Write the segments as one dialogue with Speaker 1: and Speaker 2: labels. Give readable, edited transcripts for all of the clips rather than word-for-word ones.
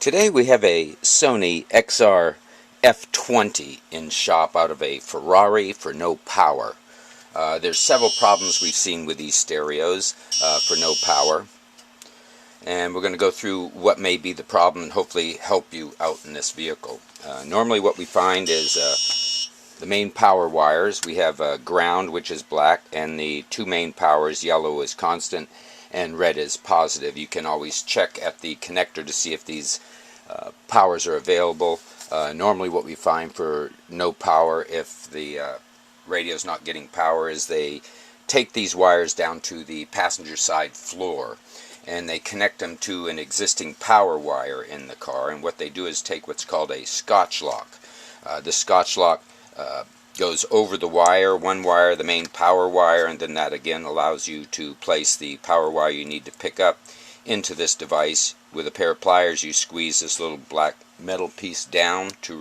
Speaker 1: Today we have a Sony XR F20 in shop out of a Ferrari for no power. There's several problems we've seen with these stereos for no power, and we're going to go through what may be the problem and hopefully help you out in this vehicle. Normally what we find is the main power wires. We have ground, which is black, and the two main powers, yellow is constant and red is positive. You can always check at the connector to see if these powers are available. Normally what we find for no power, if the radio is not getting power, is they take these wires down to the passenger side floor and they connect them to an existing power wire in the car, and what they do is take what's called a Scotch lock. The Scotch lock goes over the wire, one wire, the main power wire, and then that again allows you to place the power wire you need to pick up into this device. With a pair of pliers you squeeze this little black metal piece down to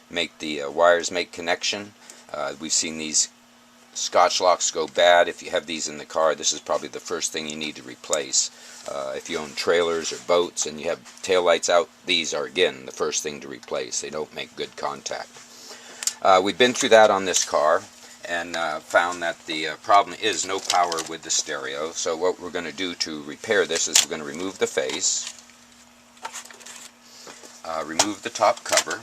Speaker 1: make the wires make connection. We've seen these Scotch locks go bad. If you have these in the car, this is probably the first thing you need to replace. If you own trailers or boats and you have taillights out, these are again the first thing to replace. They don't make good contact. We've been through that on this car and found that the problem is no power with the stereo. So what we're going to do to repair this is we're going to remove the face, remove the top cover.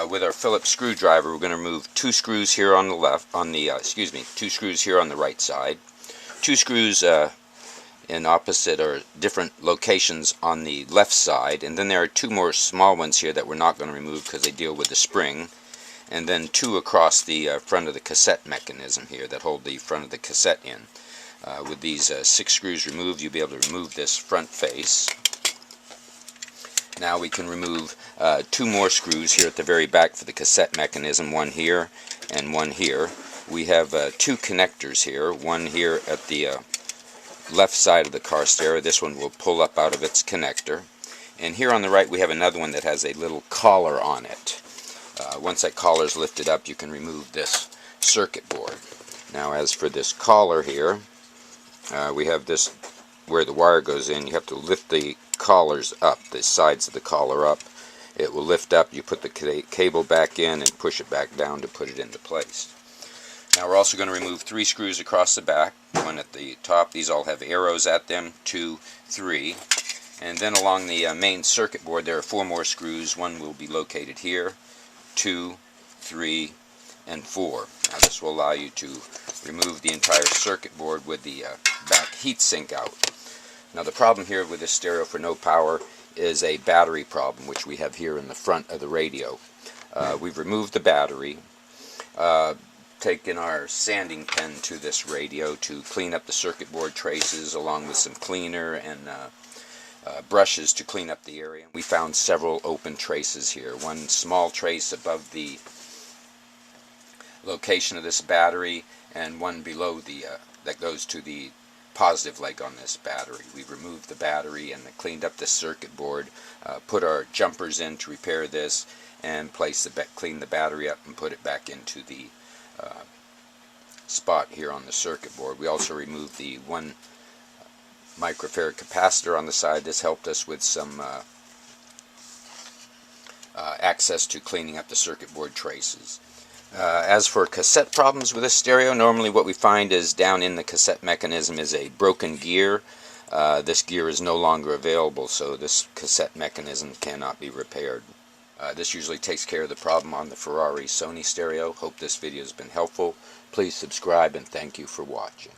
Speaker 1: With our Phillips screwdriver, we're going to remove two screws here on the left, two screws here on the right side, two screws in opposite or different locations on the left side, and then there are two more small ones here that we're not going to remove because they deal with the spring, and then two across the front of the cassette mechanism here that hold the front of the cassette in. With these 6 screws removed, you'll be able to remove this front face. Now we can remove 2 more screws here at the very back for the cassette mechanism, one here and one here. We have 2 connectors here, one here at the left side of the car stereo. This one will pull up out of its connector. And here on the right we have another one that has a little collar on it. Once that collar is lifted up, you can remove this circuit board. Now as for this collar here, we have this where the wire goes in. You have to lift the collars up, the sides of the collar up. It will lift up, you put the cable back in and push it back down to put it into place. Now we're also going to remove 3 screws across the back, one at the top. These all have arrows at them, 2, 3. And then along the main circuit board there are 4 more screws. One will be located here, 2, 3, and 4. Now this will allow you to remove the entire circuit board with the back heatsink out. Now the problem here with this stereo for no power is a battery problem, which we have here in the front of the radio. We've removed the battery, taken our sanding pen to this radio to clean up the circuit board traces, along with some cleaner and brushes to clean up the area. We found several open traces here. One small trace above the location of this battery, and one below the that goes to the positive leg on this battery. We removed the battery and cleaned up the circuit board, put our jumpers in to repair this, and clean the battery up and put it back into the spot here on the circuit board. We also removed the 1 microfarad capacitor on the side. This helped us with some access to cleaning up the circuit board traces. As for cassette problems with this stereo, normally what we find is down in the cassette mechanism is a broken gear. This gear is no longer available, so this cassette mechanism cannot be repaired. This usually takes care of the problem on the Ferrari Sony stereo. Hope this video has been helpful. Please subscribe and thank you for watching.